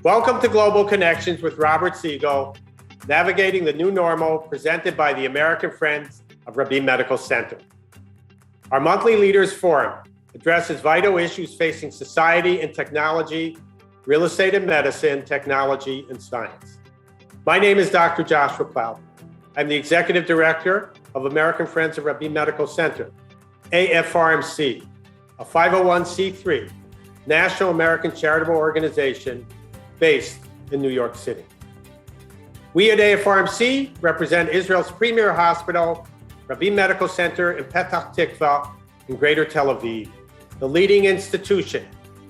Welcome to Global Connections with Robert Siegel, navigating the new normal, presented by the American Friends of Rabin Medical Center. Our monthly Leaders Forum addresses vital issues facing society and technology, real estate and medicine, technology and science. My name is Dr. Joshua Cloud. I'm the Executive Director of American Friends of Rabin Medical Center, AFRMC, a 501c3 national American charitable organization based in New York City. We at AFRMC represent Israel's premier hospital, Rabin Medical Center in Petah Tikva in Greater Tel Aviv, the leading institution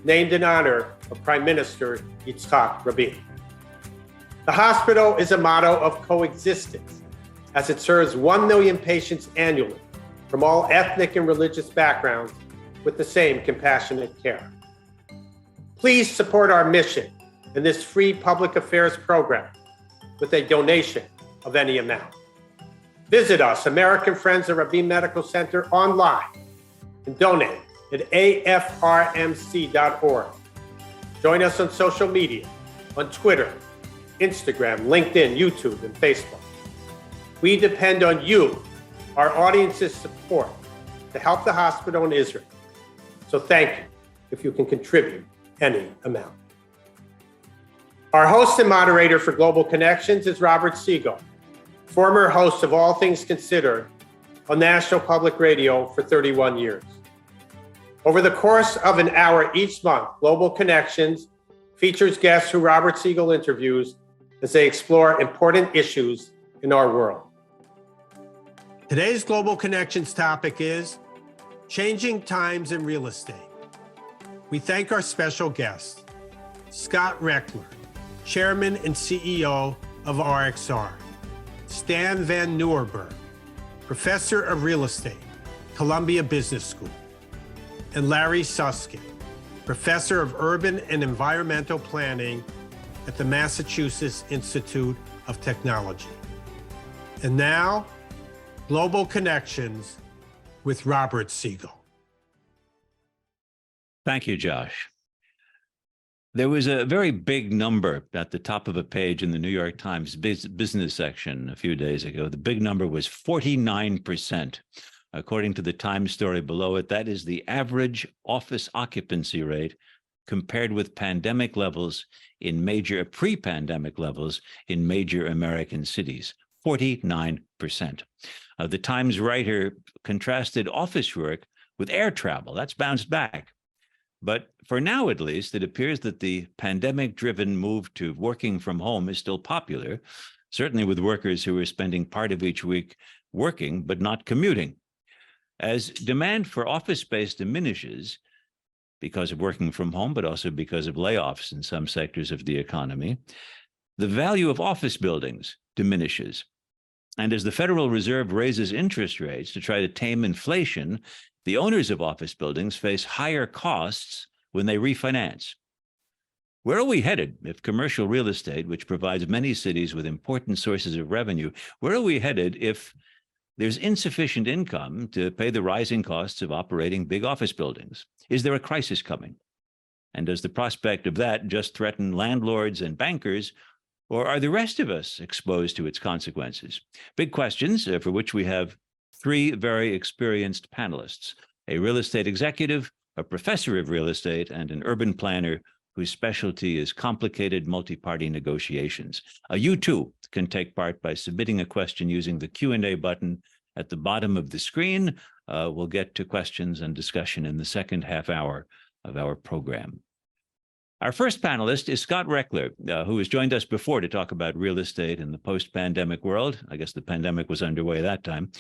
named in honor of Prime Minister Yitzhak Rabin. The hospital is a model of coexistence, as it serves 1 million patients annually from all ethnic and religious backgrounds with the same compassionate care. Please support our mission in this free public affairs program with a donation of any amount. Visit us, American Friends of Rabin Medical Center, online and donate at afrmc.org. Join us on social media, on Twitter, Instagram, LinkedIn, YouTube, and Facebook. We depend on you, our audience's support, to help the hospital in Israel. So thank you if you can contribute any amount. Our host and moderator for Global Connections is Robert Siegel, former host of All Things Considered on National Public Radio for 31 years. Over the course of an hour each month, Global Connections features guests who Robert Siegel interviews as they explore important issues in our world. Today's Global Connections topic is changing times in real estate. We thank our special guest, Scott Rechler, Chairman and CEO of RXR, Stijn van Nieuwerburgh, Professor of Real Estate, Columbia Business School, and Larry Susskind, Professor of Urban and Environmental Planning at the Massachusetts Institute of Technology. And now, Global Connections with Robert Siegel. Thank you, Josh. There was a very big number at the top of a page in the New York Times business section a few days ago. The big number was 49%. According to the Times story below it, that is the average office occupancy rate compared with pandemic levels in pre-pandemic levels in major American cities, 49%. The Times writer contrasted office work with air travel. That's bounced back. But for now, at least, it appears that the pandemic-driven move to working from home is still popular, certainly with workers who are spending part of each week working but not commuting. As demand for office space diminishes because of working from home, but also because of layoffs in some sectors of the economy, the value of office buildings diminishes. And as the Federal Reserve raises interest rates to try to tame inflation, the owners of office buildings face higher costs when they refinance. Where are we headed if commercial real estate, which provides many cities with important sources of revenue, where are we headed if there's insufficient income to pay the rising costs of operating big office buildings? Is there a crisis coming? And does the prospect of that just threaten landlords and bankers, or are the rest of us exposed to its consequences? Big questions for which we have three very experienced panelists: a real estate executive, a professor of real estate, and an urban planner whose specialty is complicated multi-party negotiations. You too can take part by submitting a question using the Q&A button at the bottom of the screen. We'll get to questions and discussion in the second half hour of our program. Our first panelist is Scott Rechler, who has joined us before to talk about real estate in the post-pandemic world. I guess the pandemic was underway that time.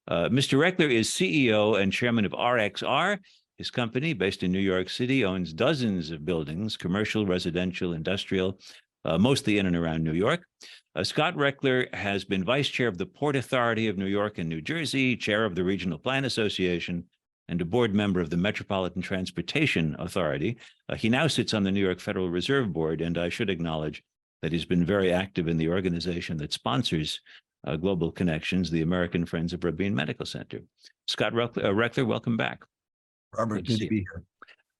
Mr. Rechler is CEO and chairman of RXR. His company, based in New York City, owns dozens of buildings, commercial, residential, industrial, mostly in and around New York. Scott Rechler has been vice chair of the Port Authority of New York and New Jersey, chair of the Regional Plan Association, and a board member of the Metropolitan Transportation Authority. He now sits on the New York Federal Reserve Board, and I should acknowledge that he's been very active in the organization that sponsors Global Connections, the American Friends of Rabin Medical Center. Scott Rechler, welcome back. Robert, good to be here.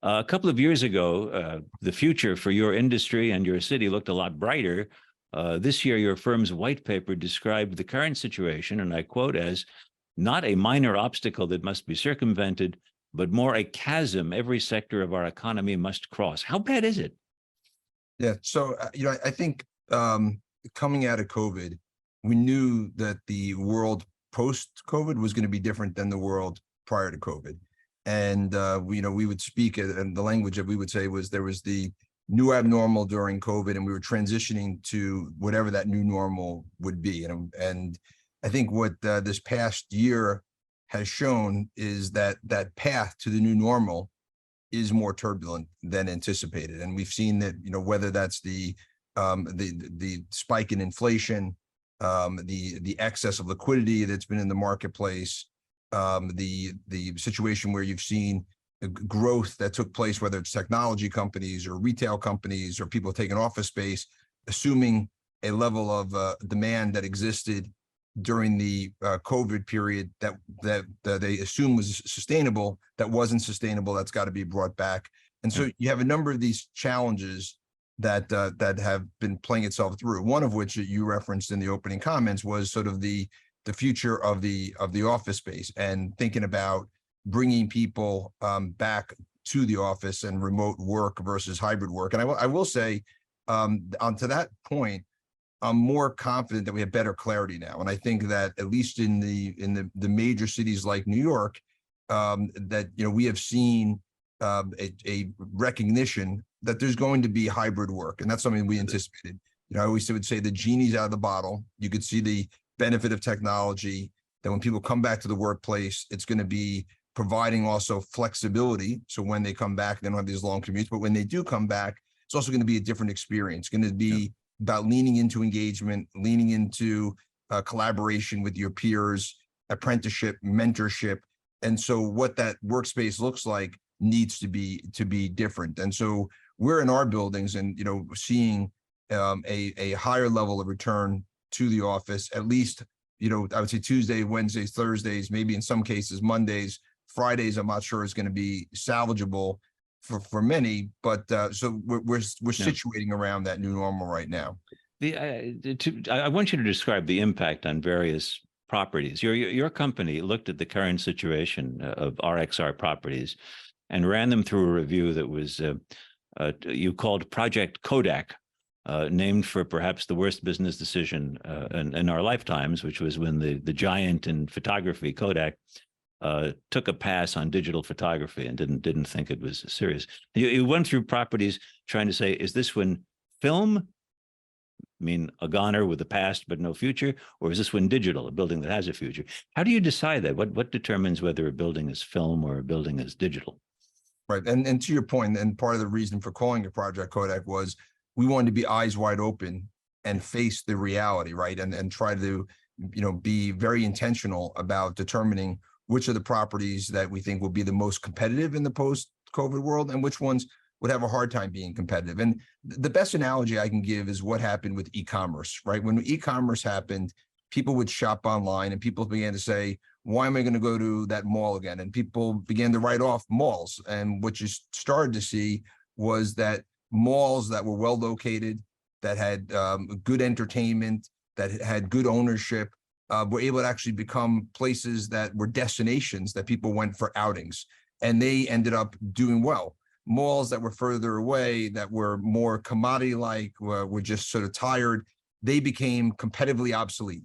A couple of years ago, the future for your industry and your city looked a lot brighter. This year, your firm's white paper described the current situation, and I quote, as not a minor obstacle that must be circumvented, but more a chasm every sector of our economy must cross. How bad is it? Yeah, so I think coming out of COVID, we knew that the world post-COVID was going to be different than the world prior to COVID. And we would speak, and the language that we would say was there was the new abnormal during COVID, and we were transitioning to whatever that new normal would be. And I think what this past year has shown is that that path to the new normal is more turbulent than anticipated. And we've seen that, whether that's the spike in inflation, the excess of liquidity that's been in the marketplace, the situation where you've seen growth that took place, whether it's technology companies or retail companies or people taking office space, assuming a level of demand that existed during the COVID period that they assume was sustainable, that wasn't sustainable, that's got to be brought back. And so you have a number of these challenges that have been playing itself through. One of which that you referenced in the opening comments was sort of the future of the office space and thinking about bringing people back to the office and remote work versus hybrid work. And I will say, onto that point, I'm more confident that we have better clarity now. And I think that at least in the major cities like New York, that we have seen a recognition that there's going to be hybrid work, and that's something we anticipated. I always would say the genie's out of the bottle. You could see the benefit of technology, that when people come back to the workplace, it's going to be providing also flexibility. So when they come back, they don't have these long commutes, but when they do come back, it's also going to be a different experience. It's going to be about leaning into engagement, leaning into collaboration with your peers, apprenticeship, mentorship. And so what that workspace looks like needs to be different. And so we're in our buildings and, seeing a higher level of return to the office, at least, I would say Tuesday, Wednesdays, Thursdays, maybe in some cases, Mondays, Fridays, I'm not sure is going to be salvageable for many, but so we're situating around that new normal right now. I want you to describe the impact on various properties. Your company looked at the current situation of RXR properties and ran them through a review that was you called Project Kodak, named for perhaps the worst business decision in our lifetimes, which was when the giant in photography, Kodak, took a pass on digital photography and didn't think it was serious. You went through properties trying to say, is this when film, a goner with a past but no future, or is this when digital, a building that has a future? How do you decide that? What determines whether a building is film or a building is digital? Right, and to your point, and part of the reason for calling it Project Kodak was we wanted to be eyes wide open and face the reality, right, and try to be very intentional about determining which of the properties that we think will be the most competitive in the post-COVID world and which ones would have a hard time being competitive. And the best analogy I can give is what happened with e-commerce, right? When e-commerce happened, people would shop online and people began to say, why am I going to go to that mall again? And people began to write off malls. And what you started to see was that malls that were well located, that had good entertainment, that had good ownership, were able to actually become places that were destinations that people went for outings, and they ended up doing well. Malls that were further away, that were more commodity-like, were just sort of tired, they became competitively obsolete.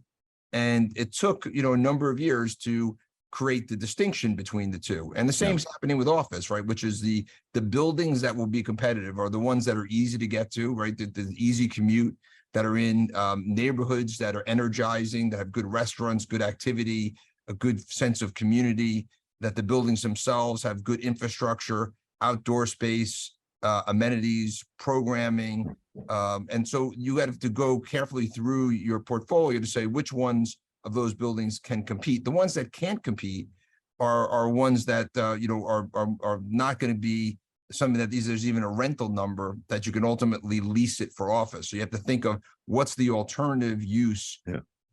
And it took, a number of years to create the distinction between the two. And the same is happening with office, right? Which is the buildings that will be competitive are the ones that are easy to get to, right? The easy commute, that are in neighborhoods that are energizing, that have good restaurants, good activity, a good sense of community, that the buildings themselves have good infrastructure, outdoor space, amenities, programming. And so you have to go carefully through your portfolio to say which ones of those buildings can compete. The ones that can't compete are ones that are not going to be something that there's even a rental number that you can ultimately lease it for office. So you have to think of what's the alternative use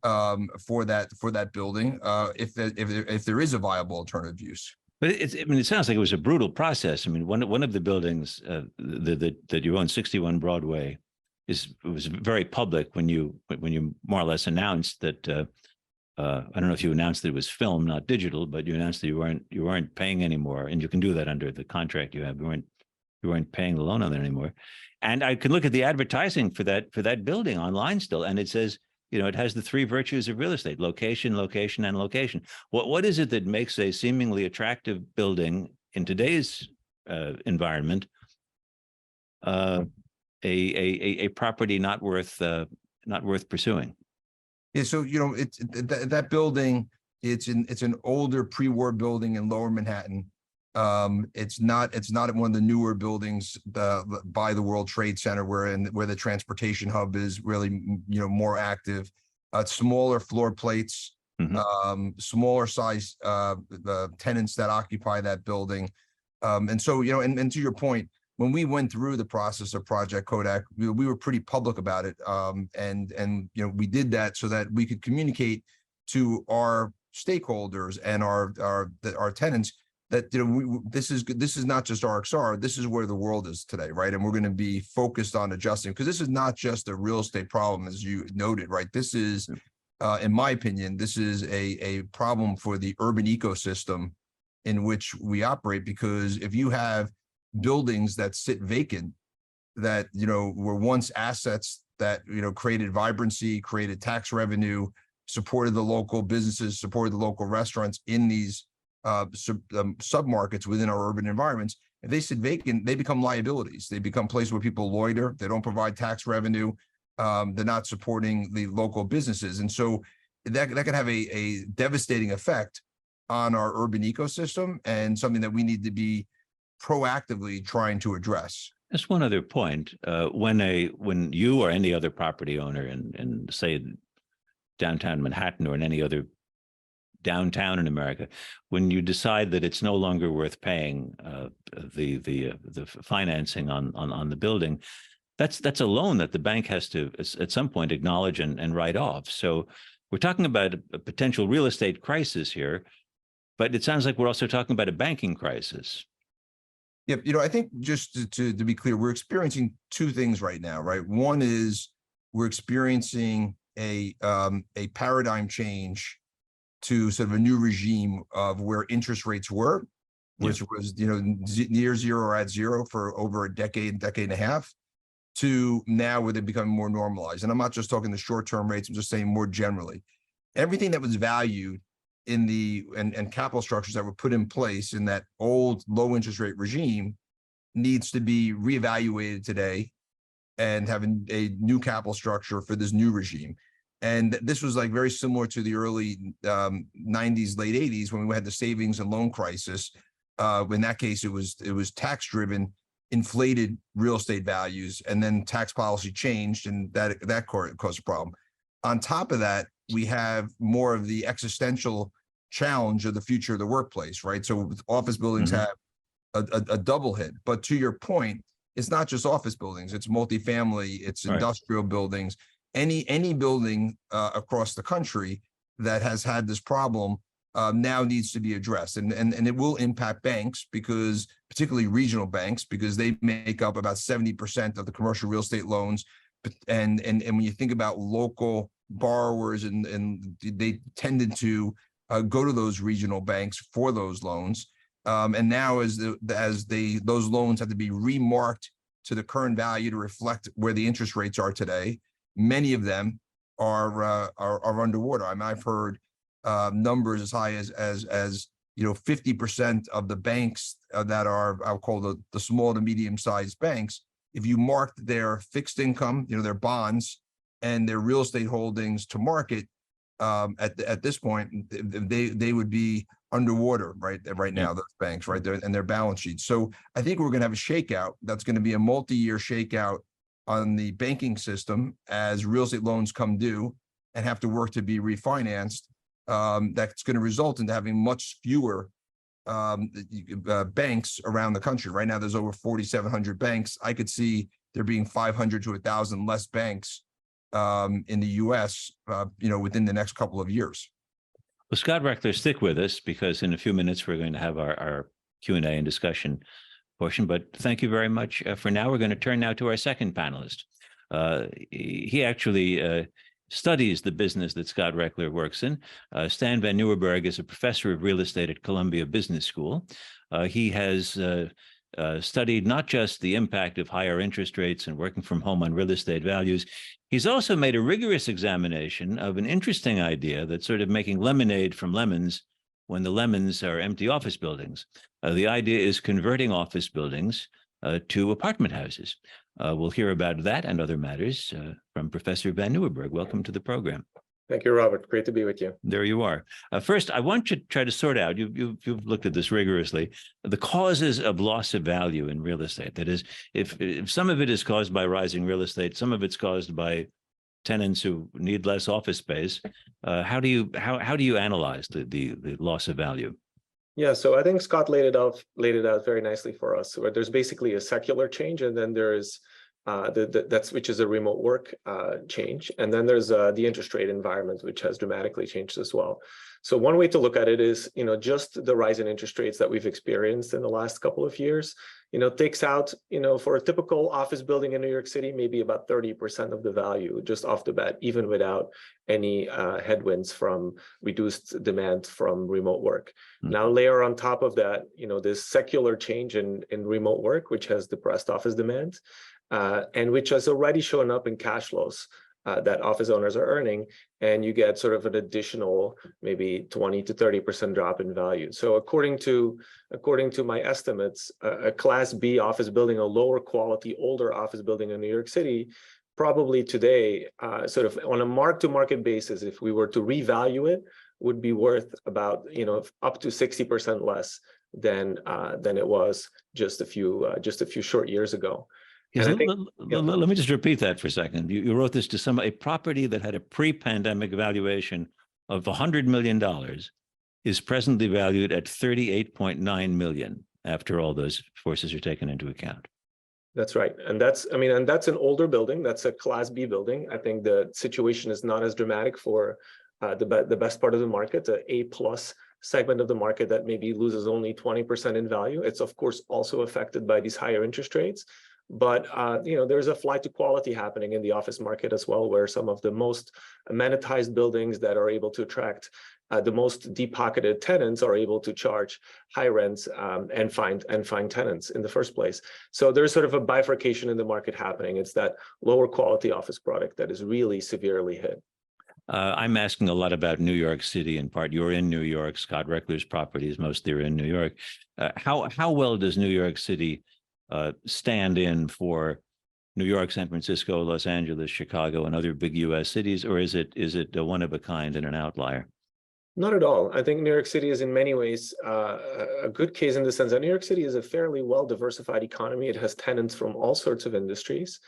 for that building, if there is a viable alternative use. But I mean, it sounds like it was a brutal process. I mean, one of the buildings that you own, 61 Broadway, was very public when you more or less announced that. I don't know if you announced that it was film, not digital, but you announced that you weren't paying anymore, and you can do that under the contract you have. You weren't paying the loan on it anymore. And I can look at the advertising for that building online still, and it says, it has the three virtues of real estate: location, location, and location. What is it that makes a seemingly attractive building in today's environment a property not worth pursuing? Yeah, so that building, it's an older pre-war building in Lower Manhattan. It's not one of the newer buildings by the World Trade Center where the transportation hub is really more active. Smaller floor plates, smaller size the tenants that occupy that building, and so and to your point, when we went through the process of Project Kodak, we were pretty public about it, and we did that so that we could communicate to our stakeholders and our tenants that this is not just RXR, this is where the world is today, right? And we're going to be focused on adjusting, because this is not just a real estate problem, as you noted, right? This is, in my opinion, this is a problem for the urban ecosystem in which we operate, because if you have buildings that sit vacant, that were once assets that created vibrancy, created tax revenue, supported the local businesses, supported the local restaurants in these submarkets within our urban environments. If they sit vacant, they become liabilities. They become places where people loiter. They don't provide tax revenue. They're not supporting the local businesses, and so that could have a devastating effect on our urban ecosystem, and something that we need to be proactively trying to address. Just one other point: when you or any other property owner in say downtown Manhattan or in any other downtown in America, when you decide that it's no longer worth paying the financing on the building, that's a loan that the bank has to at some point acknowledge and write off. So we're talking about a potential real estate crisis here, but it sounds like we're also talking about a banking crisis. Yep. I think just to be clear, we're experiencing two things right now, right? One is we're experiencing a paradigm change to sort of a new regime of where interest rates were, which was, near zero or at zero for over a decade and a half, to now where they're becoming more normalized. And I'm not just talking the short-term rates, I'm just saying more generally. Everything that was valued in and capital structures that were put in place in that old low interest rate regime needs to be reevaluated today and having a new capital structure for this new regime. And this was like very similar to the early 90s, late 80s, when we had the savings and loan crisis. In that case, it was tax driven, inflated real estate values, and then tax policy changed, and that caused a problem. On top of that, we have more of the existential challenge of the future of the workplace, right? So office buildings have a double hit. But to your point, it's not just office buildings, it's multifamily, it's industrial buildings. Any building across the country that has had this problem now needs to be addressed, and it will impact banks, because particularly regional banks, because they make up about 70% of the commercial real estate loans. And when you think about local borrowers, and they tended to go to those regional banks for those loans, and now as those loans have to be remarked to the current value to reflect where the interest rates are today, many of them are underwater. I mean, I've heard numbers as high as 50% of the banks that are, I'll call the small to medium sized banks, if you marked their fixed income, their bonds and their real estate holdings to market, at this point, they would be underwater right now, those banks, right there, and their balance sheets. So I think we're going to have a shakeout. That's going to be a multi-year shakeout on the banking system as real estate loans come due and have to work to be refinanced. That's going to result into having much fewer banks around the country. Right now, there's over 4,700 banks. I could see there being 500 to 1,000 less banks in the U.S. Within the next couple of years. Well, Scott Rechler, stick with us because in a few minutes we're going to have our Q&A and discussion portion. But thank you very much for now. We're going to turn now to our second panelist. He actually studies the business that Scott Rechler works in. Stijn van Nieuwerburgh is a professor of real estate at Columbia Business School. He has studied not just the impact of higher interest rates and working from home on real estate values. He's also made a rigorous examination of an interesting idea that's sort of making lemonade from lemons when the lemons are empty office buildings. The idea is converting office buildings to apartment houses. We'll hear about that and other matters from Professor van Nieuwerburgh. Welcome to the program. Thank you, Robert. Great to be with you. There you are. First, I want you to try to sort out, you've looked at this rigorously, the causes of loss of value in real estate. That is, if some of it is caused by rising real estate, some of it's caused by tenants who need less office space, how do you analyze the loss of value? Yeah, so I think Scott laid it out very nicely for us. Where there's basically a secular change, and then there's which is a remote work change, and then there's the interest rate environment, which has dramatically changed as well. So one way to look at it is, just the rise in interest rates that we've experienced in the last couple of years, takes out, for a typical office building in New York City, maybe about 30% of the value just off the bat, even without any headwinds from reduced demand from remote work. Mm-hmm. Now layer on top of that, this secular change in remote work, which has depressed office demand, and which has already shown up in cash flows that office owners are earning, and you get sort of an additional maybe 20 to 30% drop in value. So according to my estimates, a Class B office building, a lower quality, older office building in New York City, probably today, sort of on a mark-to-market basis, if we were to revalue it, would be worth about up to 60% less than it was just a few short years ago. Yes, let me just repeat that for a second. You wrote this to a property that had a pre-pandemic valuation of $100 million is presently valued at $38.9 million after all those forces are taken into account. That's right. And that's an older building. That's a Class B building. I think the situation is not as dramatic for the best part of the market, the A+ segment of the market that maybe loses only 20% in value. It's of course also affected by these higher interest rates. But there's a flight to quality happening in the office market as well, where some of the most amenitized buildings that are able to attract the most deep-pocketed tenants are able to charge high rents and find tenants in the first place. So there's sort of a bifurcation in the market happening. It's that lower quality office product that is really severely hit. I'm asking a lot about New York City in part. You're in New York. Scott Rechler's properties, mostly are in New York. How well does New York City stand in for New York, San Francisco, Los Angeles, Chicago, and other big U.S. cities, or is it a one of a kind and an outlier? Not at all. I think New York City is in many ways a good case in the sense that New York City is a fairly well-diversified economy. It has tenants from all sorts of industries.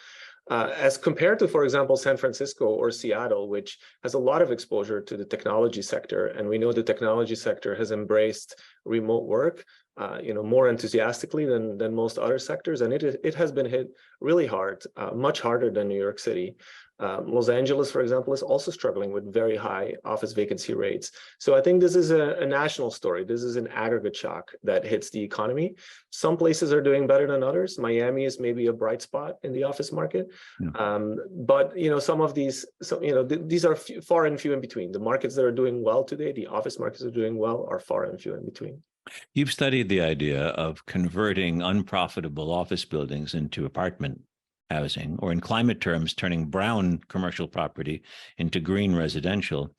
As compared to, for example, San Francisco or Seattle, which has a lot of exposure to the technology sector. And we know the technology sector has embraced remote work, more enthusiastically than most other sectors. And it has been hit really hard, much harder than New York City. Los Angeles, for example, is also struggling with very high office vacancy rates. So I think this is a national story. This is an aggregate shock that hits the economy. Some places are doing better than others. Miami is maybe a bright spot in the office market. Yeah. But some of these, these are far and few in between. The markets that are doing well today, the office markets are doing well, are far and few in between. You've studied the idea of converting unprofitable office buildings into apartment housing, or in climate terms, turning brown commercial property into green residential.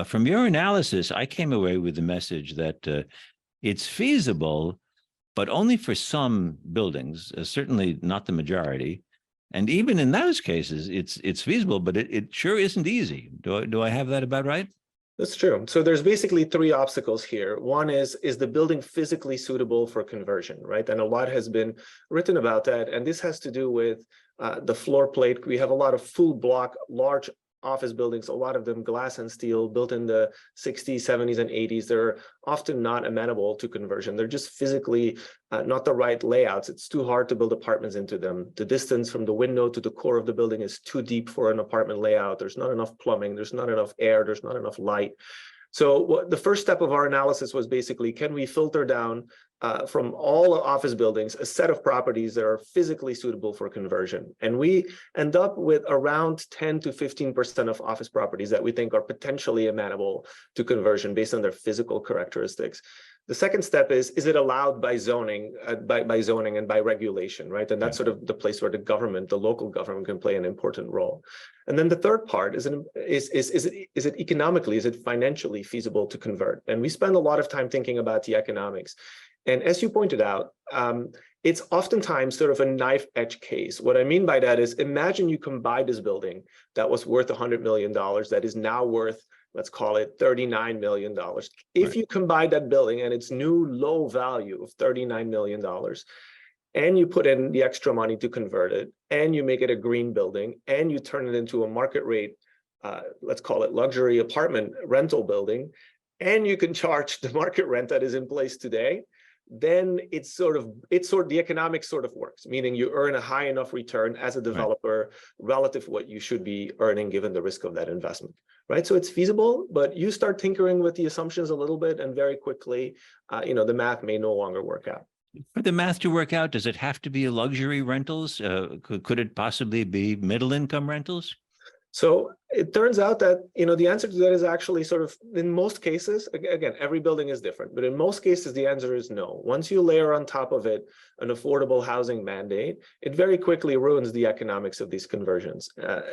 From your analysis, I came away with the message that it's feasible, but only for some buildings, certainly not the majority. And even in those cases, it's feasible, but it sure isn't easy. Do I have that about right? That's true. So there's basically three obstacles here. One is the building physically suitable for conversion, right? And a lot has been written about that. And this has to do with the floor plate. We have a lot of full block, large office buildings, a lot of them glass and steel, built in the 60s, 70s, and 80s. They're often not amenable to conversion. They're just physically not the right layouts. It's too hard to build apartments into them. The distance from the window to the core of the building is too deep for an apartment layout. There's not enough plumbing. There's not enough air. There's not enough light. So the first step of our analysis was basically, can we filter down from all office buildings a set of properties that are physically suitable for conversion? And we end up with around 10 to 15% of office properties that we think are potentially amenable to conversion based on their physical characteristics. The second step is it allowed by zoning, by zoning and by regulation, right? And that's sort of the place where the government, the local government, can play an important role. And then the third part is it economically, is it financially feasible to convert? And we spend a lot of time thinking about the economics. And as you pointed out, it's oftentimes sort of a knife edge case. What I mean by that is, imagine you can buy this building that was worth $100 million that is now worth, let's call it $39 million. If you combine that building and its new low value of $39 million, and you put in the extra money to convert it, and you make it a green building, and you turn it into a market rate, let's call it luxury apartment rental building, and you can charge the market rent that is in place today, then the economics sort of works, meaning you earn a high enough return as a developer relative to what you should be earning given the risk of that investment, right? So it's feasible, but you start tinkering with the assumptions a little bit, and very quickly, the math may no longer work out. For the math to work out, does it have to be luxury rentals? Could it possibly be middle income rentals? So it turns out that, the answer to that is actually sort of, in most cases, again, every building is different, but in most cases, the answer is no. Once you layer on top of it an affordable housing mandate, it very quickly ruins the economics of these conversions.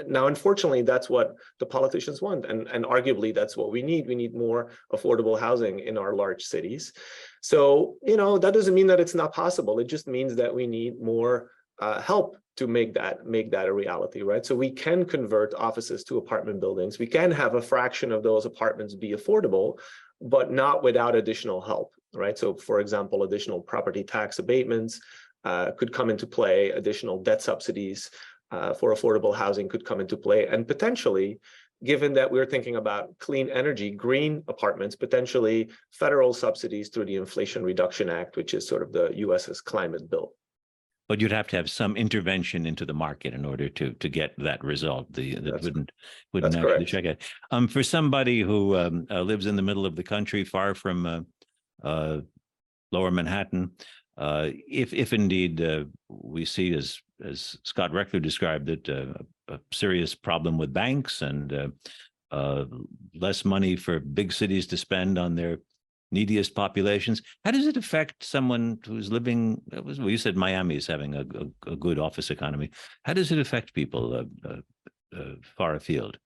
Now, unfortunately, that's what the politicians want. And arguably, that's what we need. We need more affordable housing in our large cities. So, that doesn't mean that it's not possible. It just means that we need more help to make that a reality, right? So we can convert offices to apartment buildings. We can have a fraction of those apartments be affordable, but not without additional help, right? So for example, additional property tax abatements could come into play, additional debt subsidies for affordable housing could come into play, and potentially, given that we're thinking about clean energy, green apartments, potentially federal subsidies through the Inflation Reduction Act, which is sort of the US's climate bill. But you'd have to have some intervention into the market in order to get that result. That wouldn't actually check it. For somebody who lives in the middle of the country, far from Lower Manhattan, if indeed we see, as Scott Rechler described it, a serious problem with banks and less money for big cities to spend on their neediest populations, how does it affect someone who's living? Well, you said Miami is having a good office economy. How does it affect people far afield?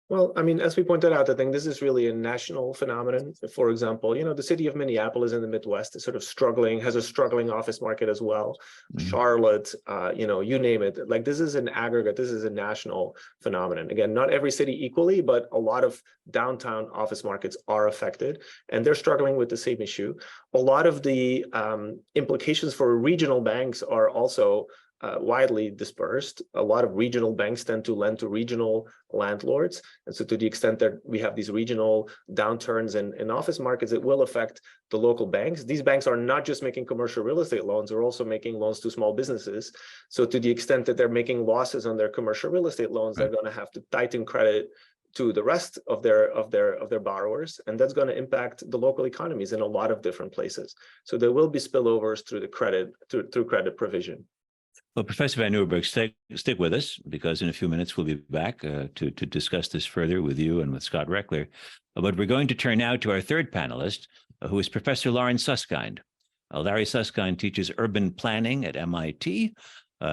Well, I mean, as we pointed out, I think this is really a national phenomenon. For example, the city of Minneapolis in the Midwest is sort of struggling, has a struggling office market as well. Mm-hmm. Charlotte, you name it. Like, this is an aggregate, this is a national phenomenon. Again, not every city equally, but a lot of downtown office markets are affected, and they're struggling with the same issue. A lot of the implications for regional banks are also widely dispersed. A lot of regional banks tend to lend to regional landlords. And so to the extent that we have these regional downturns in office markets, it will affect the local banks. These banks are not just making commercial real estate loans, they're also making loans to small businesses. So to the extent that they're making losses on their commercial real estate loans, they're going to have to tighten credit to the rest of their borrowers, and that's going to impact the local economies in a lot of different places. So there will be spillovers through the credit through credit provision. Well, Professor Van Nieuwerburgh, stick with us, because in a few minutes we'll be back to discuss this further with you and with Scott Rechler. But we're going to turn now to our third panelist, who is Professor Lawrence Susskind. Larry Susskind teaches urban planning at MIT.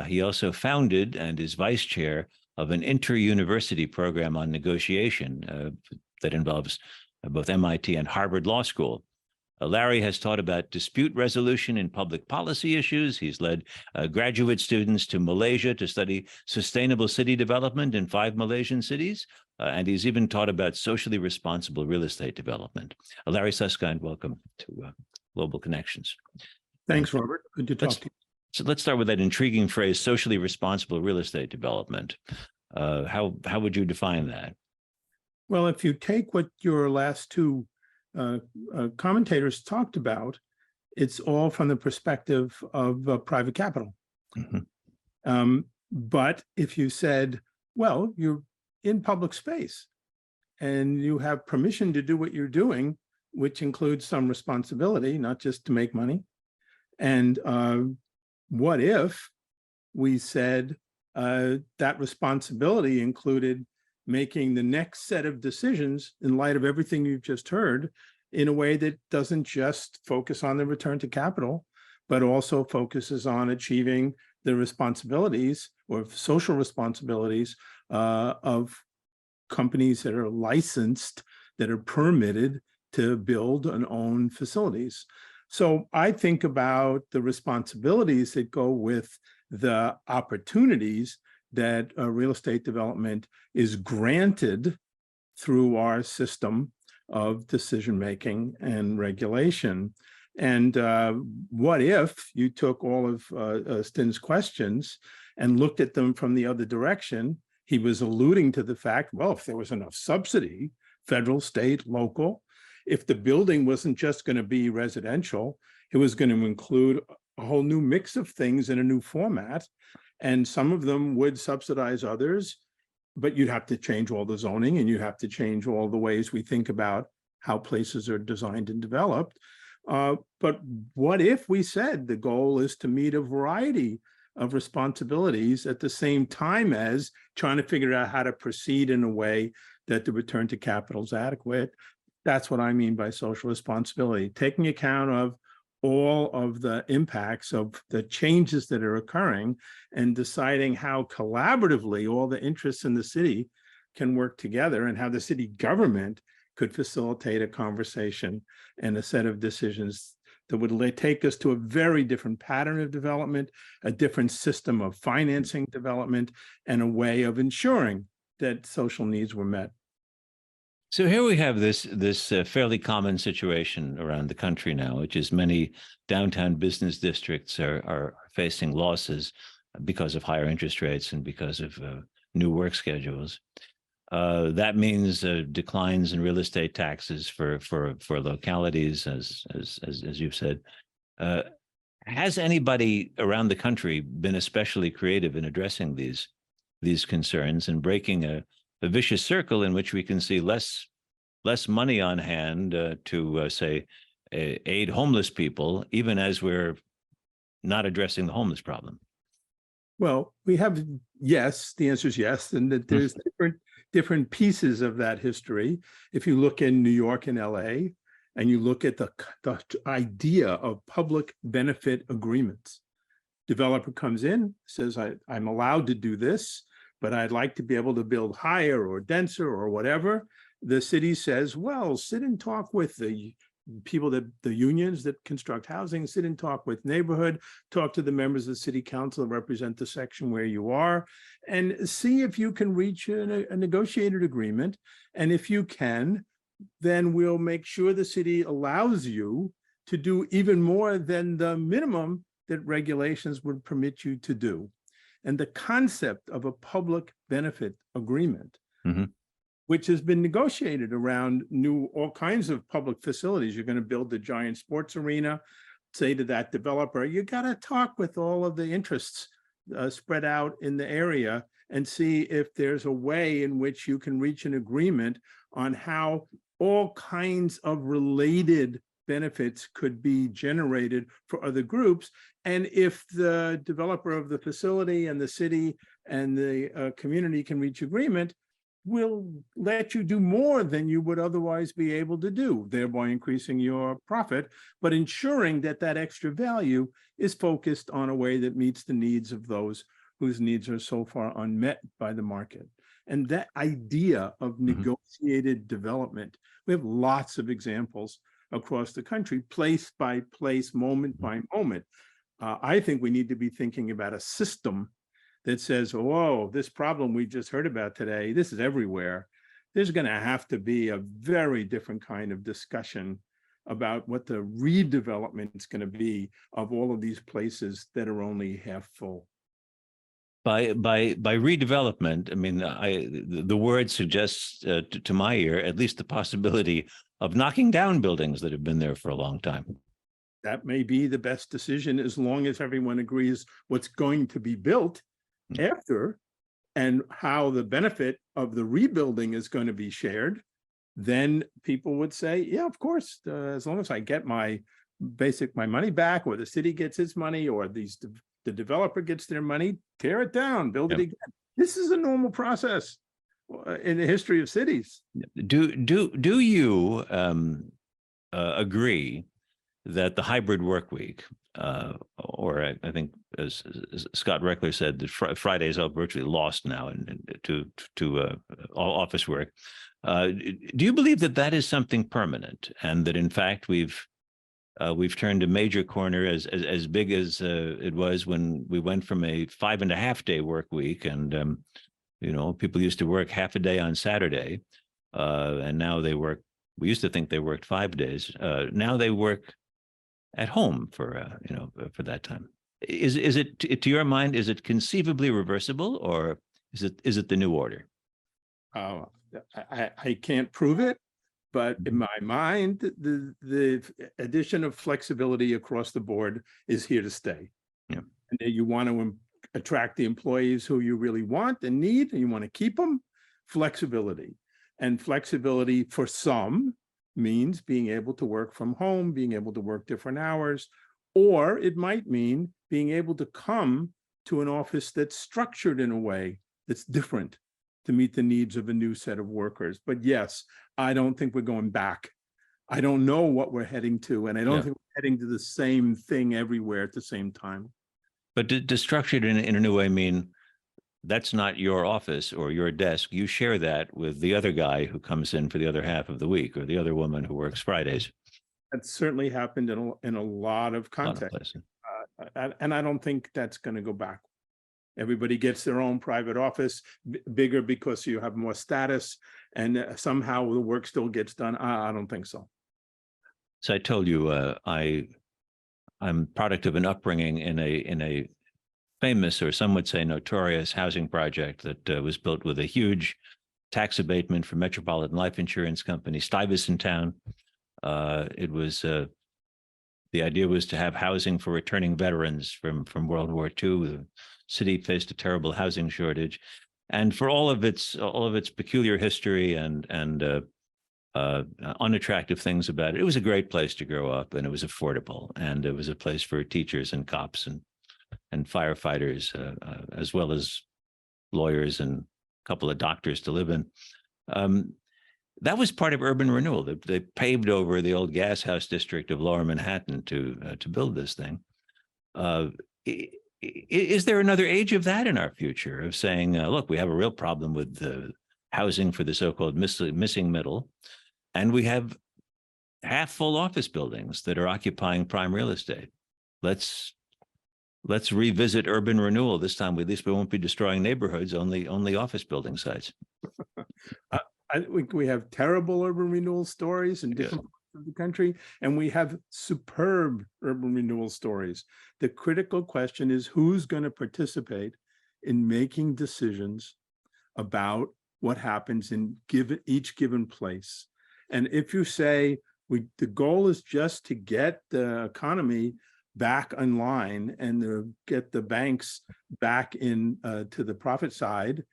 He also founded and is vice chair of an inter-university program on negotiation that involves both MIT and Harvard Law School. Larry has taught about dispute resolution in public policy issues. He's led graduate students to Malaysia to study sustainable city development in 5 Malaysian cities. And he's even taught about socially responsible real estate development. Larry Susskind, welcome to Global Connections. Thanks, Robert. Good to talk to you. So let's start with that intriguing phrase, socially responsible real estate development. How would you define that? Well, if you take what your last two commentators talked about, it's all from the perspective of private capital. Mm-hmm. But if you said, well, you're in public space, and you have permission to do what you're doing, which includes some responsibility, not just to make money. And what if we said that responsibility included making the next set of decisions in light of everything you've just heard in a way that doesn't just focus on the return to capital, but also focuses on achieving the responsibilities or social responsibilities of companies that are licensed, that are permitted to build and own facilities. So I think about the responsibilities that go with the opportunities that real estate development is granted through our system of decision-making and regulation. And what if you took all of Stijn's questions and looked at them from the other direction? He was alluding to the fact, well, if there was enough subsidy, federal, state, local, if the building wasn't just going to be residential, it was going to include a whole new mix of things in a new format. And some of them would subsidize others, but you'd have to change all the zoning and you have to change all the ways we think about how places are designed and developed. But what if we said the goal is to meet a variety of responsibilities at the same time as trying to figure out how to proceed in a way that the return to capital is adequate? That's what I mean by social responsibility, taking account of all of the impacts of the changes that are occurring and deciding how collaboratively all the interests in the city can work together and how the city government could facilitate a conversation and a set of decisions that would take us to a very different pattern of development, a different system of financing development, and a way of ensuring that social needs were met. So here we have this fairly common situation around the country now, which is many downtown business districts are facing losses because of higher interest rates and because of new work schedules. That means declines in real estate taxes for localities, as you've said. Has anybody around the country been especially creative in addressing these concerns and breaking a vicious circle in which we can see less money on hand to say aid homeless people, even as we're not addressing the homeless problem? Well, we have, yes, the answer is yes, and that there's different pieces of that history. If you look in New York and LA, and you look at the idea of public benefit agreements, developer comes in, says, I'm allowed to do this, but I'd like to be able to build higher or denser or whatever. The city says, well, sit and talk with the people the unions that construct housing, sit and talk with neighborhood, talk to the members of the city council that represent the section where you are, and see if you can reach a negotiated agreement. And if you can, then we'll make sure the city allows you to do even more than the minimum that regulations would permit you to do. And the concept of a public benefit agreement, which has been negotiated around all kinds of public facilities. You're going to build the giant sports arena, say to that developer, you got to talk with all of the interests spread out in the area and see if there's a way in which you can reach an agreement on how all kinds of related benefits could be generated for other groups. And if the developer of the facility and the city and the community can reach agreement, we'll let you do more than you would otherwise be able to do, thereby increasing your profit, but ensuring that that extra value is focused on a way that meets the needs of those whose needs are so far unmet by the market. And that idea of negotiated development, we have lots of examples across the country, place by place, moment by moment. I think we need to be thinking about a system that says, whoa, this problem we just heard about today, this is everywhere. There's going to have to be a very different kind of discussion about what the redevelopment is going to be of all of these places that are only half full. By redevelopment, I mean, the word suggests to my ear at least the possibility of knocking down buildings that have been there for a long time. That may be the best decision as long as everyone agrees what's going to be built after and how the benefit of the rebuilding is going to be shared, then people would say, yeah, of course, as long as I get my money back, or the city gets its money, or the developer gets their money, tear it down, build it again. This is a normal process in the history of cities. Do you agree that the hybrid work week, or I think as Scott Rechler said, that Fridays are virtually lost now to all office work. Do you believe that that is something permanent, and that in fact we've turned a major corner as big as it was when we went from a 5.5-day work week, and people used to work half a day on Saturday, and now they work. We used to think they worked 5 days. Now they work at home for that time. Is it, to your mind, is it conceivably reversible, or is it the new order? I can't prove it, but in my mind, the addition of flexibility across the board is here to stay. Yeah. And you want to attract the employees who you really want and need, and you want to keep them. Flexibility. And flexibility for some means being able to work from home, being able to work different hours, or it might mean being able to come to an office that's structured in a way that's different to meet the needs of a new set of workers. But yes, I don't think we're going back. I don't know what we're heading to, and I don't think we're heading to the same thing everywhere at the same time. But does structured in a new way mean that's not your office or your desk? You share that with the other guy who comes in for the other half of the week, or the other woman who works Fridays? That certainly happened in a lot of contexts. And I don't think that's going to go back. Everybody gets their own private office, bigger because you have more status, and somehow the work still gets done. I don't think so. So I told you I'm product of an upbringing in a famous, or some would say notorious, housing project that was built with a huge tax abatement for Metropolitan Life Insurance Company, Stuyvesant Town. It was the idea was to have housing for returning veterans from World War II. The city faced a terrible housing shortage, and for all of its peculiar history and unattractive things about it, it was a great place to grow up, and it was affordable, and it was a place for teachers and cops and firefighters, as well as lawyers and a couple of doctors to live in. That was part of urban renewal. They paved over the old gas house district of Lower Manhattan to build this thing. Is there another age of that in our future, of saying, look, we have a real problem with the housing for the so-called missing middle, and we have half full office buildings that are occupying prime real estate? Let's revisit urban renewal. This time, at least we won't be destroying neighborhoods, only office building sites. I think we have terrible urban renewal stories in different parts of the country, and we have superb urban renewal stories. The critical question is, who's going to participate in making decisions about what happens in each given place? And if you say the goal is just to get the economy back online and get the banks back in to the profit side,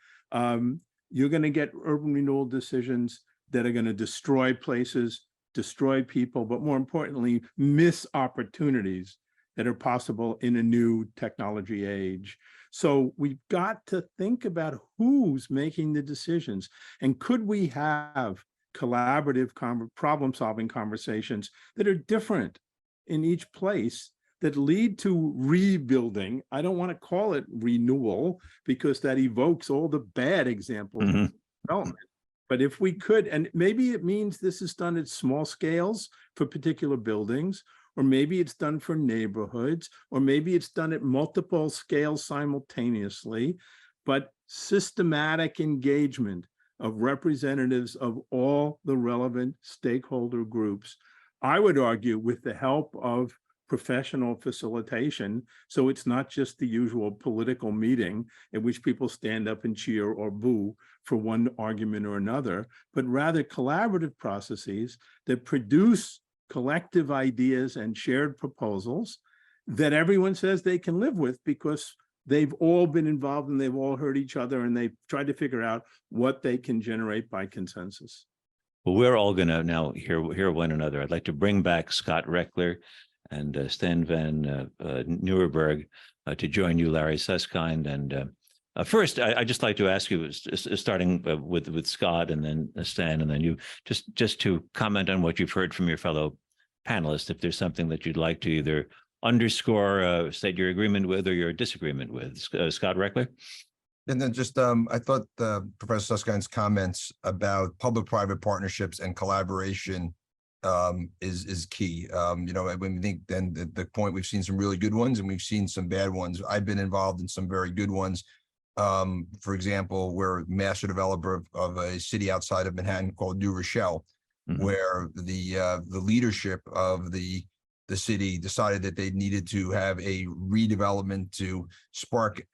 you're going to get urban renewal decisions that are going to destroy places, destroy people, but more importantly, miss opportunities that are possible in a new technology age. So we've got to think about who's making the decisions, and could we have collaborative problem-solving conversations that are different in each place, that lead to rebuilding. I don't want to call it renewal, because that evokes all the bad examples of development. But if we could, and maybe it means this is done at small scales for particular buildings, or maybe it's done for neighborhoods, or maybe it's done at multiple scales simultaneously, but systematic engagement of representatives of all the relevant stakeholder groups, I would argue, with the help of professional facilitation. So it's not just the usual political meeting in which people stand up and cheer or boo for one argument or another, but rather collaborative processes that produce collective ideas and shared proposals that everyone says they can live with, because they've all been involved and they've all heard each other and they've tried to figure out what they can generate by consensus. Well, we're all going to now hear one another. I'd like to bring back Scott Rechler and Stijn van Nieuwerburgh to join you, Larry Susskind. And first, I'd just like to ask you, starting with Scott and then Stijn, and then you, just to comment on what you've heard from your fellow panelists, if there's something that you'd like to either underscore, state your agreement with, or your disagreement with. Scott Rechler? And then just, I thought Professor Susskind's comments about public-private partnerships and collaboration is key. You know, when we think then the point, we've seen some really good ones and we've seen some bad ones. I've been involved in some very good ones. For example, we're a master developer of a city outside of Manhattan called New Rochelle, where the leadership of the city decided that they needed to have a redevelopment to spark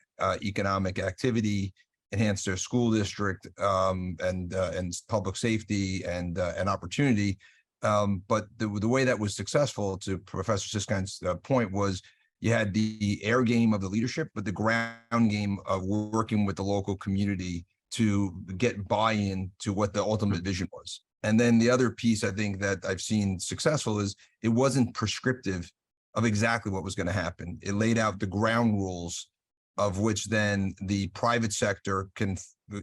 economic activity, enhance their school district, and public safety and opportunity. But the way that was successful, to Professor Susskind's point, was you had the air game of the leadership, but the ground game of working with the local community to get buy-in to what the ultimate vision was. And then the other piece I think that I've seen successful is it wasn't prescriptive of exactly what was going to happen. It laid out the ground rules of which then the private sector can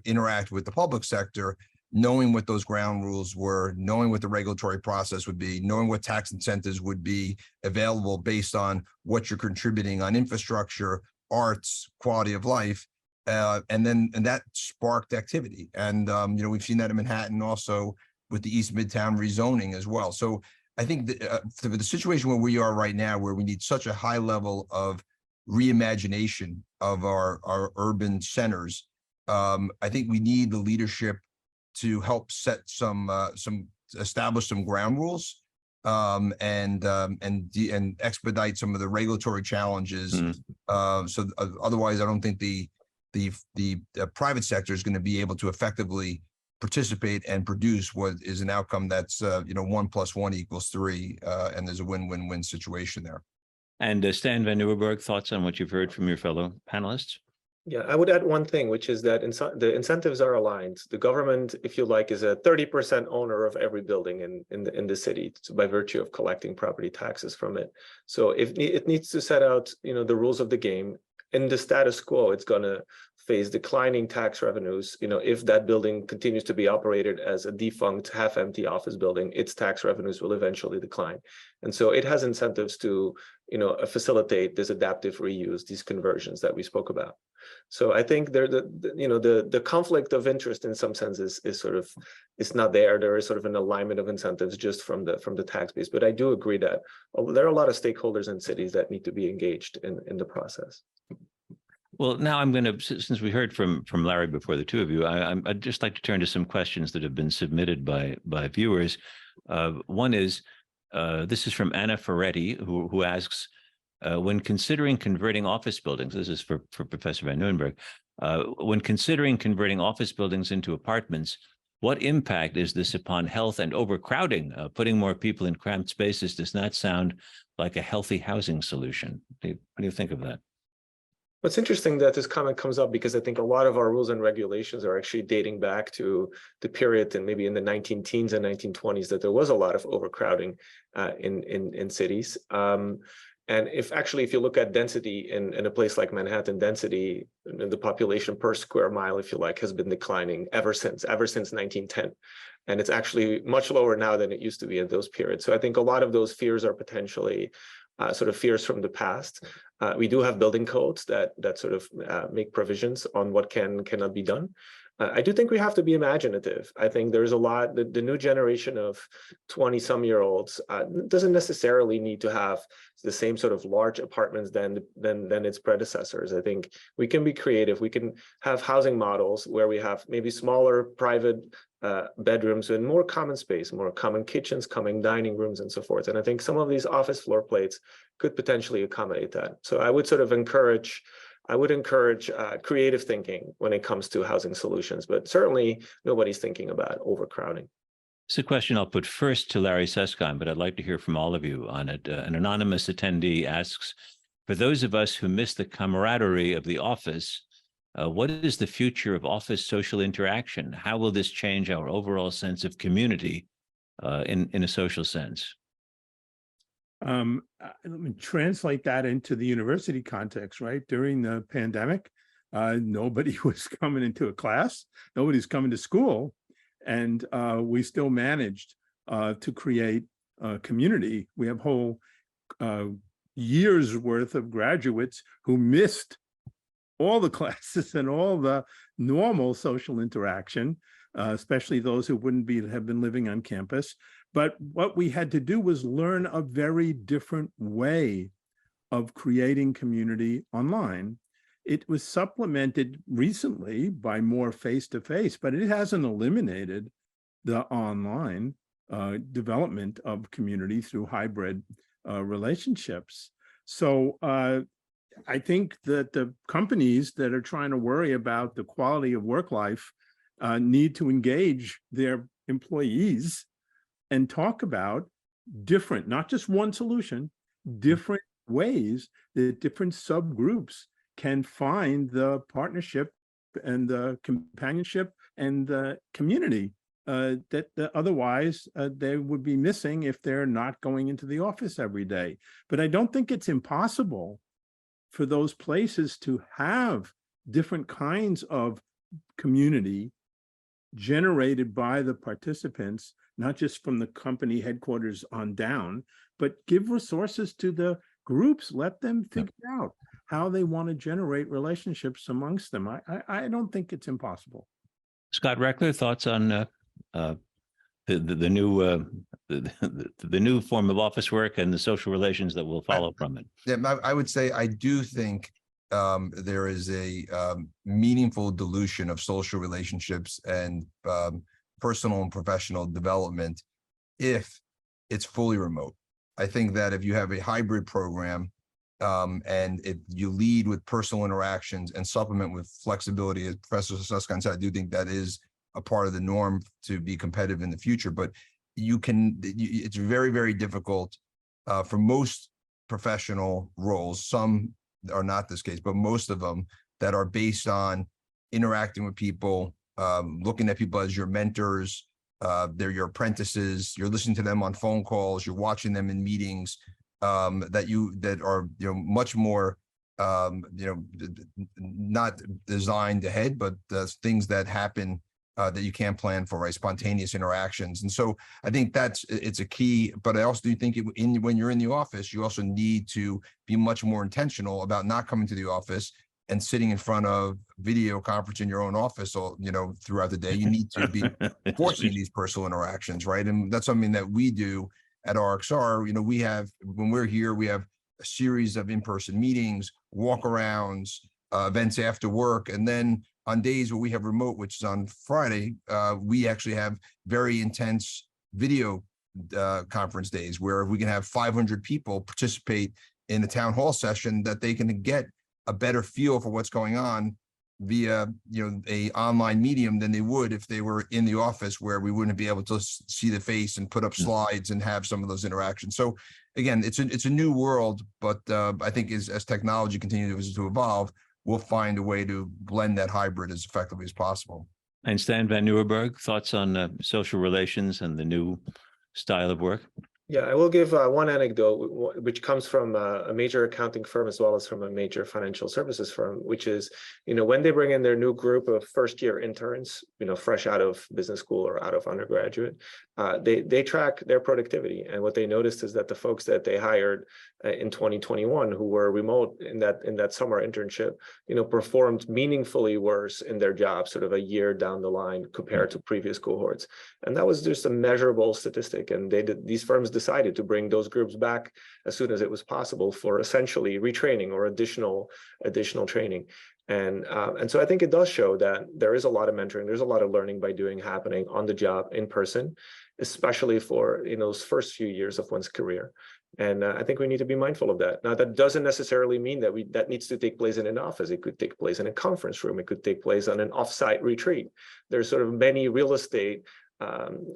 interact with the public sector, knowing what those ground rules were, knowing what the regulatory process would be, knowing what tax incentives would be available based on what you're contributing on infrastructure, arts, quality of life. And that sparked activity. And, you know, we've seen that in Manhattan also with the East Midtown rezoning as well. So I think that, for the situation where we are right now, where we need such a high level of reimagination of our urban centers, I think we need the leadership to help set establish some ground rules, and expedite some of the regulatory challenges. So otherwise, I don't think the private sector is going to be able to effectively participate and produce what is an outcome that's 1 + 1 = 3, and there's a win-win-win situation there. And Stijn van Nieuwerburgh, thoughts on what you've heard from your fellow panelists? Yeah, I would add one thing, which is that the incentives are aligned. The government, if you like, is a 30% owner of every building in the city, by virtue of collecting property taxes from it. So if it needs to set out, the rules of the game. In the status quo, it's going to face declining tax revenues. If that building continues to be operated as a defunct, half-empty office building, its tax revenues will eventually decline. And so it has incentives to, facilitate this adaptive reuse, these conversions that we spoke about. So I think the conflict of interest in some sense is not there. There is sort of an alignment of incentives just from the tax base. But I do agree that there are a lot of stakeholders in cities that need to be engaged in the process. Well, now I'm going to, since we heard from Larry before the two of you, I'd just like to turn to some questions that have been submitted by viewers. One is, this is from Anna Ferretti, who asks, when considering converting office buildings, this is for Professor van Nieuwenburg, when considering converting office buildings into apartments, what impact is this upon health and overcrowding? Putting more people in cramped spaces does not sound like a healthy housing solution. What do you think of that? What's interesting that this comment comes up because I think a lot of our rules and regulations are actually dating back to the period and maybe in the 19-teens and 1920s that there was a lot of overcrowding in cities. And if you look at density in a place like Manhattan, density, the population per square mile, if you like, has been declining ever since 1910. And it's actually much lower now than it used to be in those periods. So I think a lot of those fears are potentially sort of fears from the past. We do have building codes that sort of make provisions on what cannot be done. I do think we have to be imaginative. I think there's a lot, the new generation of 20-some-year-olds doesn't necessarily need to have the same sort of large apartments than its predecessors. I think we can be creative. We can have housing models where we have maybe smaller private bedrooms and more common space, more common kitchens, common dining rooms, and so forth. And I think some of these office floor plates could potentially accommodate that. So I would encourage creative thinking when it comes to housing solutions, but certainly nobody's thinking about overcrowding. It's a question I'll put first to Larry Susskind, but I'd like to hear from all of you on it. An anonymous attendee asks, For those of us who miss the camaraderie of the office, what is the future of office social interaction? How will this change our overall sense of community in a social sense? Let me translate that into the university context, right? During the pandemic, nobody was coming into a class, nobody's coming to school, and we still managed to create a community. We have whole years worth of graduates who missed all the classes and all the normal social interaction, especially those who wouldn't have been living on campus. But what we had to do was learn a very different way of creating community online. It was supplemented recently by more face-to-face, but it hasn't eliminated the online development of community through hybrid relationships. So I think that the companies that are trying to worry about the quality of work life need to engage their employees and talk about different, not just one solution, different ways that different subgroups can find the partnership and the companionship and the community that otherwise they would be missing if they're not going into the office every day. But I don't think it's impossible for those places to have different kinds of community generated by the participants, not just from the company headquarters on down, but give resources to the groups, let them figure out how they want to generate relationships amongst them. I don't think it's impossible. Scott Rechler, thoughts on the new form of office work and the social relations that will follow from it? Yeah, I would say I do think there is a meaningful dilution of social relationships and personal and professional development if it's fully remote. I think that if you have a hybrid program and if you lead with personal interactions and supplement with flexibility, as Professor Susskind said, I do think that is a part of the norm to be competitive in the future. But it's very, very difficult for most professional roles. Some are not this case, but most of them that are based on interacting with people, looking at people as your mentors, they're your apprentices, you're listening to them on phone calls, you're watching them in meetings, that are much more not designed ahead, but things that happen that you can't plan for, right? Spontaneous interactions. And so I think it's a key, but I also do think when you're in the office, you also need to be much more intentional about not coming to the office and sitting in front of video conference in your own office throughout the day. You need to be forcing these personal interactions, right? And that's something that we do at RXR. We have, when we're here, we have a series of in-person meetings, walk-arounds, events after work, and then on days where we have remote, which is on Friday, we actually have very intense video conference days where we can have 500 people participate in the town hall session, that they can get a better feel for what's going on via a online medium than they would if they were in the office, where we wouldn't be able to see the face and put up slides and have some of those interactions. So again, it's a new world, but I think as technology continues to evolve, we'll find a way to blend that hybrid as effectively as possible. And Stijn van Nieuwerburgh, thoughts on social relations and the new style of work? Yeah, I will give one anecdote, which comes from a major accounting firm as well as from a major financial services firm, which is, when they bring in their new group of first-year interns, fresh out of business school or out of undergraduate, they track their productivity. And what they noticed is that the folks that they hired in 2021 who were remote in that summer internship, performed meaningfully worse in their job sort of a year down the line compared to previous cohorts. And that was just a measurable statistic. And these firms decided to bring those groups back as soon as it was possible for essentially retraining or additional training. And so I think it does show that there is a lot of mentoring, there's a lot of learning by doing happening on the job in person, especially for those first few years of one's career. And I think we need to be mindful of that. Now, that doesn't necessarily mean that that needs to take place in an office. It could take place in a conference room. It could take place on an offsite retreat. There's sort of many real estate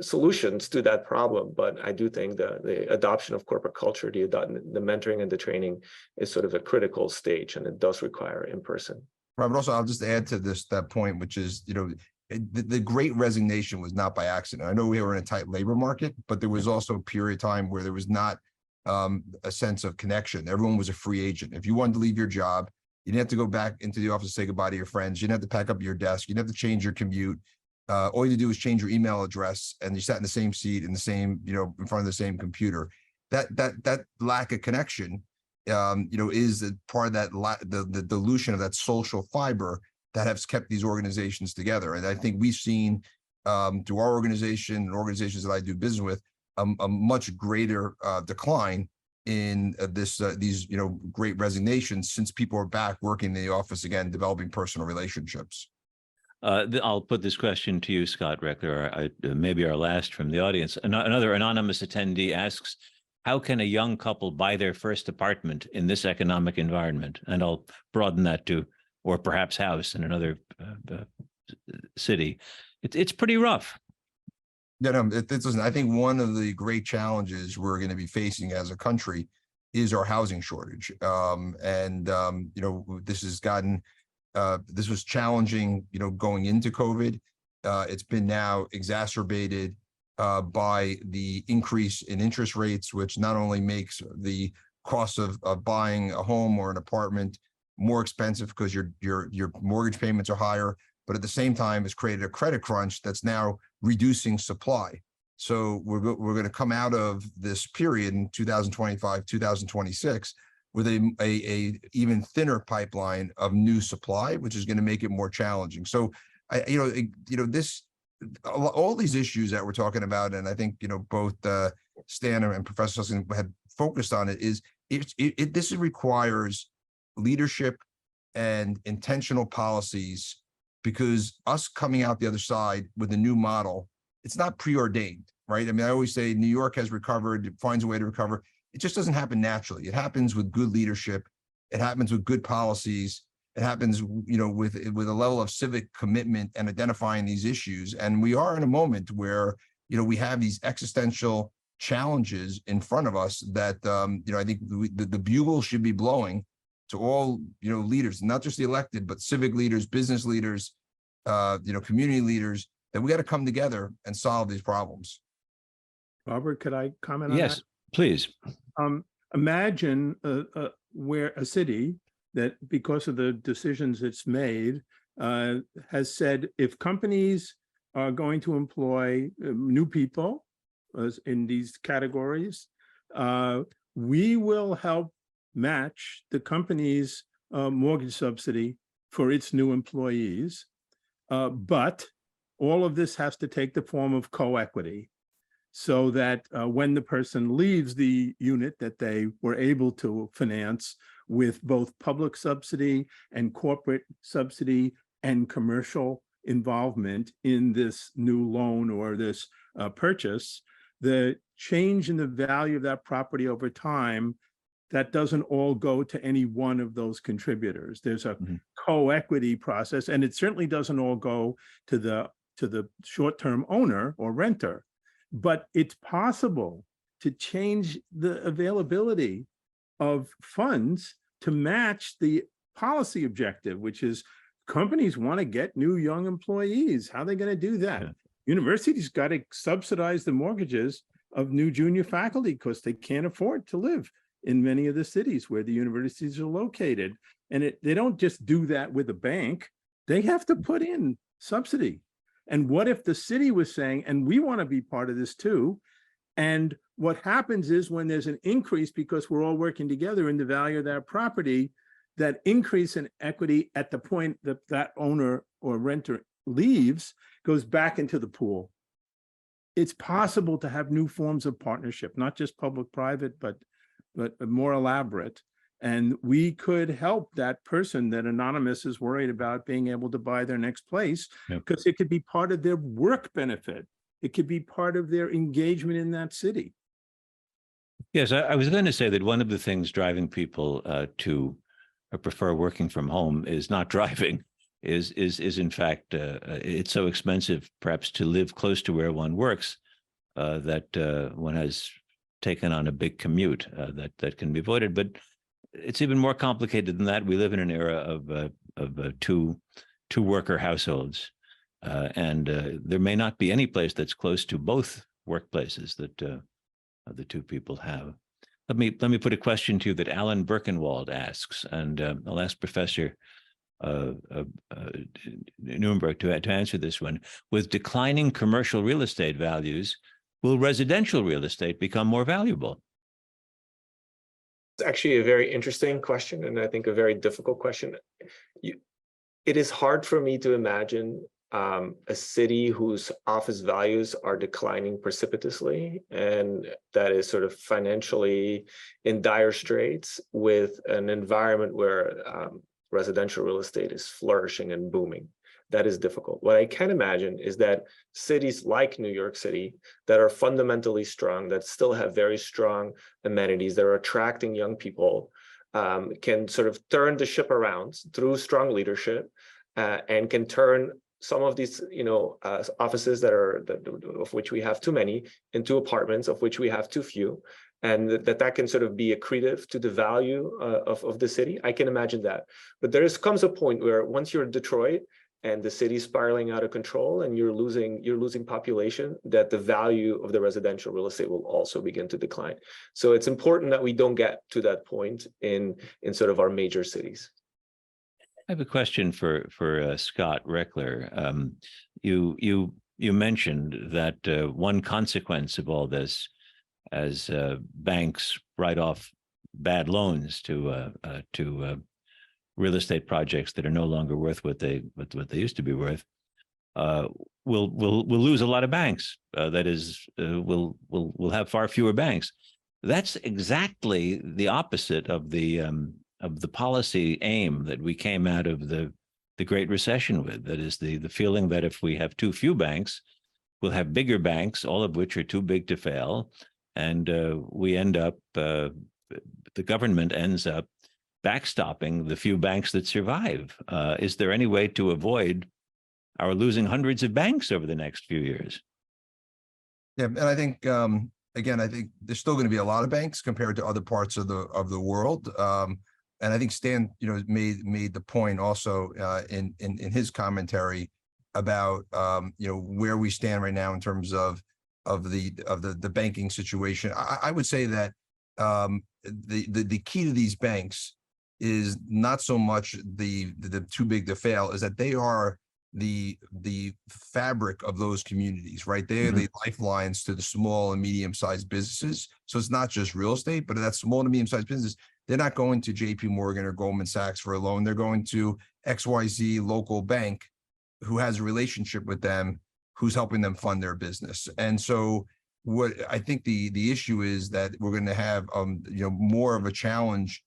solutions to that problem. But I do think the adoption of corporate culture, the mentoring and the training is sort of a critical stage, and it does require in person. Right, but also I'll just add to that point, which is, the great resignation was not by accident. I know we were in a tight labor market, but there was also a period of time where there was not a sense of connection. Everyone was a free agent. If you wanted to leave your job, you didn't have to go back into the office to say goodbye to your friends. You didn't have to pack up your desk. You didn't have to change your commute. All you had to do was change your email address, and you sat in the same seat in the same, in front of the same computer. That lack of connection, is part of that the dilution of that social fiber that has kept these organizations together. And I think we've seen through our organization and organizations that I do business with a much greater decline in these great resignations since people are back working in the office again, developing personal relationships. I'll put this question to you, Scott Rechler, maybe our last from the audience. Another anonymous attendee asks, how can a young couple buy their first apartment in this economic environment? And I'll broaden that to, or perhaps house in another city. It's pretty rough. Yeah, no, I think one of the great challenges we're going to be facing as a country is our housing shortage. This has gotten, this was challenging, going into COVID. It's been now exacerbated by the increase in interest rates, which not only makes the cost of buying a home or an apartment more expensive because your mortgage payments are higher, but at the same time has created a credit crunch that's now reducing supply. So we're going to come out of this period in 2025, 2026 with a even thinner pipeline of new supply, which is going to make it more challenging. So all these issues that we're talking about, and I think both Stan and Professor Susskind had focused on it, is this requires leadership and intentional policies, because us coming out the other side with a new model, it's not preordained, right? I mean, I always say New York has recovered, it finds a way to recover. It just doesn't happen naturally. It happens with good leadership. It happens with good policies. It happens, with a level of civic commitment and identifying these issues. And we are in a moment where, we have these existential challenges in front of us that, I think the bugle should be blowing to all, leaders, not just the elected, but civic leaders, business leaders, community leaders, that we got to come together and solve these problems. Robert, could I comment on that? Yes, please. Imagine where a city that, because of the decisions it's made, has said, if companies are going to employ new people in these categories, we will help match the company's mortgage subsidy for its new employees. But all of this has to take the form of co-equity, so that when the person leaves the unit that they were able to finance with both public subsidy and corporate subsidy and commercial involvement in this new loan or this purchase, the change in the value of that property over time, that doesn't all go to any one of those contributors. There's a co-equity process, and it certainly doesn't all go to the short-term owner or renter. But it's possible to change the availability of funds to match the policy objective, which is companies want to get new young employees. How are they going to do that? Yeah. Universities got to subsidize the mortgages of new junior faculty because they can't afford to live in many of the cities where the universities are located. And they don't just do that with a bank. They have to put in subsidy. And what if the city was saying, and we want to be part of this too, and what happens is when there's an increase, because we're all working together in the value of that property, that increase in equity at the point that that owner or renter leaves goes back into the pool. It's possible to have new forms of partnership, not just public-private, but more elaborate. And we could help that person that Anonymous is worried about being able to buy their next place, because it could be part of their work benefit. It could be part of their engagement in that city. Yes, I was going to say that one of the things driving people to prefer working from home is not driving. is in fact it's so expensive perhaps to live close to where one works that one has taken on a big commute that can be avoided. But it's even more complicated than that. We live in an era of two worker households, and there may not be any place that's close to both workplaces that the two people have. Let me put a question to you that Alan Birkenwald asks, and I'll ask Professor Nieuwerburgh to answer this one. With declining commercial real estate values, will residential real estate become more valuable? It's actually a very interesting question, and I think a very difficult question. It is hard for me to imagine a city whose office values are declining precipitously and that is sort of financially in dire straits with an environment where residential real estate is flourishing and booming. That is difficult. What I can imagine is that cities like New York City that are fundamentally strong, that still have very strong amenities, that are attracting young people, can sort of turn the ship around through strong leadership and can turn some of these, offices of which we have too many into apartments of which we have too few, and that can sort of be accretive to the value of the city. I can imagine that. But comes a point where once you're Detroit and the city's spiraling out of control and you're losing population, that the value of the residential real estate will also begin to decline. So it's important that we don't get to that point in sort of our major cities. I have a question for Scott Rechler. You mentioned that one consequence of all this, as banks write off bad loans to real estate projects that are no longer worth what they used to be worth, we'll lose a lot of banks. That is, we'll have far fewer banks. That's exactly the opposite of the policy aim that we came out of the Great Recession with. That is the feeling that if we have too few banks, we'll have bigger banks, all of which are too big to fail, and we end up, the government ends up backstopping the few banks that survive. Is there any way to avoid our losing hundreds of banks over the next few years? Yeah, and I think again, I think there's still going to be a lot of banks compared to other parts of the world. And I think Stan, made the point also in his commentary about where we stand right now in terms of the banking situation. I would say that the key to these banks is not so much the too big to fail, is that they are the fabric of those communities, right? They are the lifelines to the small and medium-sized businesses. So it's not just real estate, but that small to medium-sized business, they're not going to JP Morgan or Goldman Sachs for a loan. They're going to XYZ local bank who has a relationship with them, who's helping them fund their business. And so what I think the issue is that we're going to have more of a challenge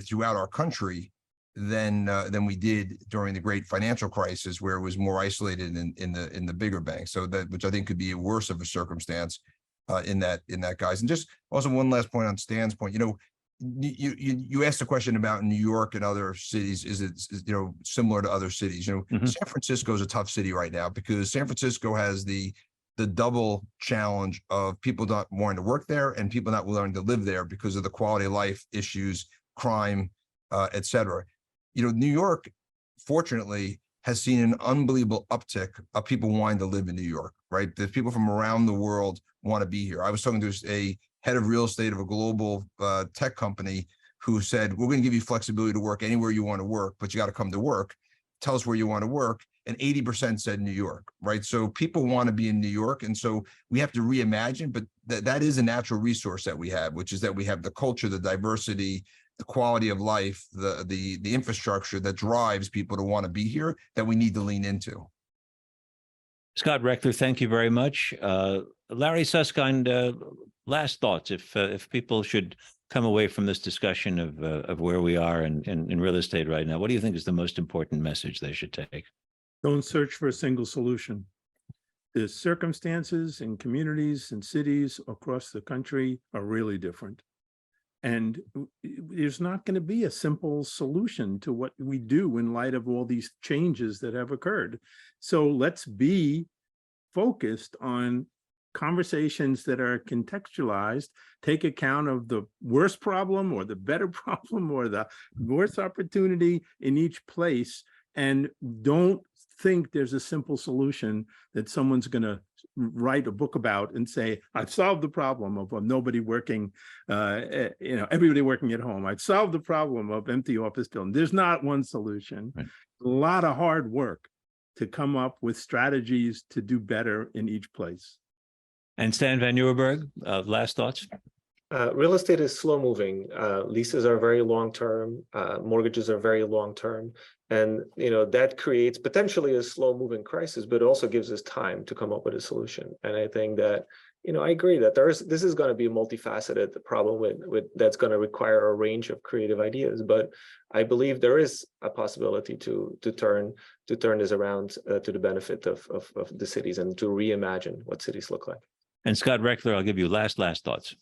throughout our country than we did during the great financial crisis, where it was more isolated in the bigger banks. So which I think could be worse of a circumstance in that guys. And just also one last point on Stan's point, you asked a question about New York and other cities. Is it similar to other cities? San Francisco is a tough city right now because San Francisco has the double challenge of people not wanting to work there and people not willing to live there because of the quality of life issues, crime, et cetera. New York, fortunately, has seen an unbelievable uptick of people wanting to live in New York, right? There's people from around the world want to be here. I was talking to a head of real estate of a global tech company who said, we're going to give you flexibility to work anywhere you want to work, but you got to come to work. Tell us where you want to work. And 80% said New York, right? So people want to be in New York. And so we have to reimagine, but that is a natural resource that we have, which is that we have the culture, the diversity, the quality of life, the infrastructure that drives people to want to be here that we need to lean into. Scott Rechler, thank you very much. Larry Susskind, last thoughts, if people should come away from this discussion of where we are in real estate right now, what do you think is the most important message they should take? Don't search for a single solution. The circumstances in communities and cities across the country are really different. And there's not going to be a simple solution to what we do in light of all these changes that have occurred. So let's be focused on conversations that are contextualized, take account of the worst problem or the better problem or the worst opportunity in each place, and don't think there's a simple solution that someone's going to write a book about and say, I've solved the problem of nobody working, everybody working at home. I've solved the problem of empty office buildings. There's not one solution. Right. A lot of hard work to come up with strategies to do better in each place. And Stijn van Nieuwerburgh, last thoughts? Real estate is slow moving. Leases are very long term. Mortgages are very long term. And, that creates potentially a slow moving crisis, but it also gives us time to come up with a solution. And I think that, I agree that this is going to be a multifaceted problem with that's going to require a range of creative ideas. But I believe there is a possibility to turn this around to the benefit of the cities and to reimagine what cities look like. And Scott Rechler, I'll give you last thoughts.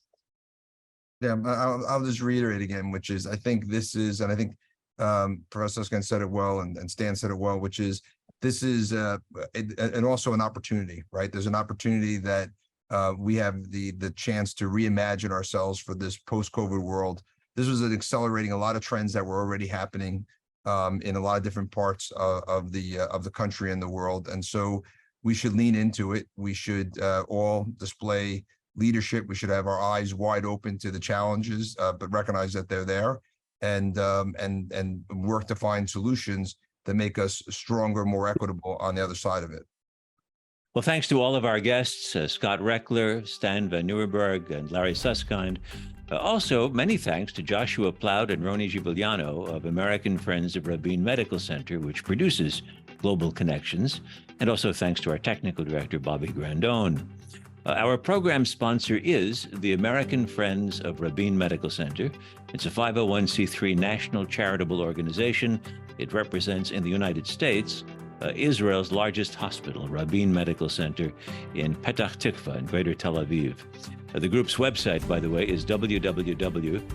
Yeah, I'll just reiterate again, which is, I think this is, and I think Professor Susskind said it well, and Stan said it well, which is, this is and also an opportunity, right? There's an opportunity that we have the chance to reimagine ourselves for this post-COVID world. This was accelerating a lot of trends that were already happening in a lot of different parts of the country and the world, and so we should lean into it. We should all display leadership. We should have our eyes wide open to the challenges, but recognize that they're there, and work to find solutions that make us stronger, more equitable on the other side of it. Well, thanks to all of our guests, Scott Rechler, Stijn van Nieuwerburgh, and Larry Susskind. Also, many thanks to Joshua Plout and Roni Giuliano of American Friends of Rabin Medical Center, which produces Global Connections, and also thanks to our technical director, Bobby Grandone. Our program sponsor is the American Friends of Rabin Medical Center. It's a 501c3 national charitable organization. It represents in the United States Israel's largest hospital, Rabin Medical Center in Petah Tikva in Greater Tel Aviv. The group's website, by the way, is www.afrmc.org.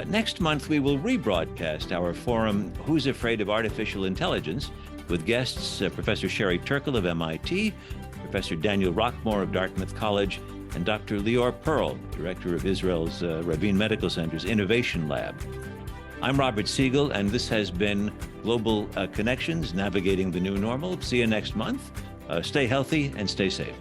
Next month, we will rebroadcast our forum, Who's Afraid of Artificial Intelligence, with guests Professor Sherry Turkle of MIT, Professor Daniel Rockmore of Dartmouth College, and Dr. Lior Pearl, director of Israel's Rabin Medical Center's Innovation Lab. I'm Robert Siegel, and this has been Global Connections, Navigating the New Normal. See you next month. Stay healthy and stay safe.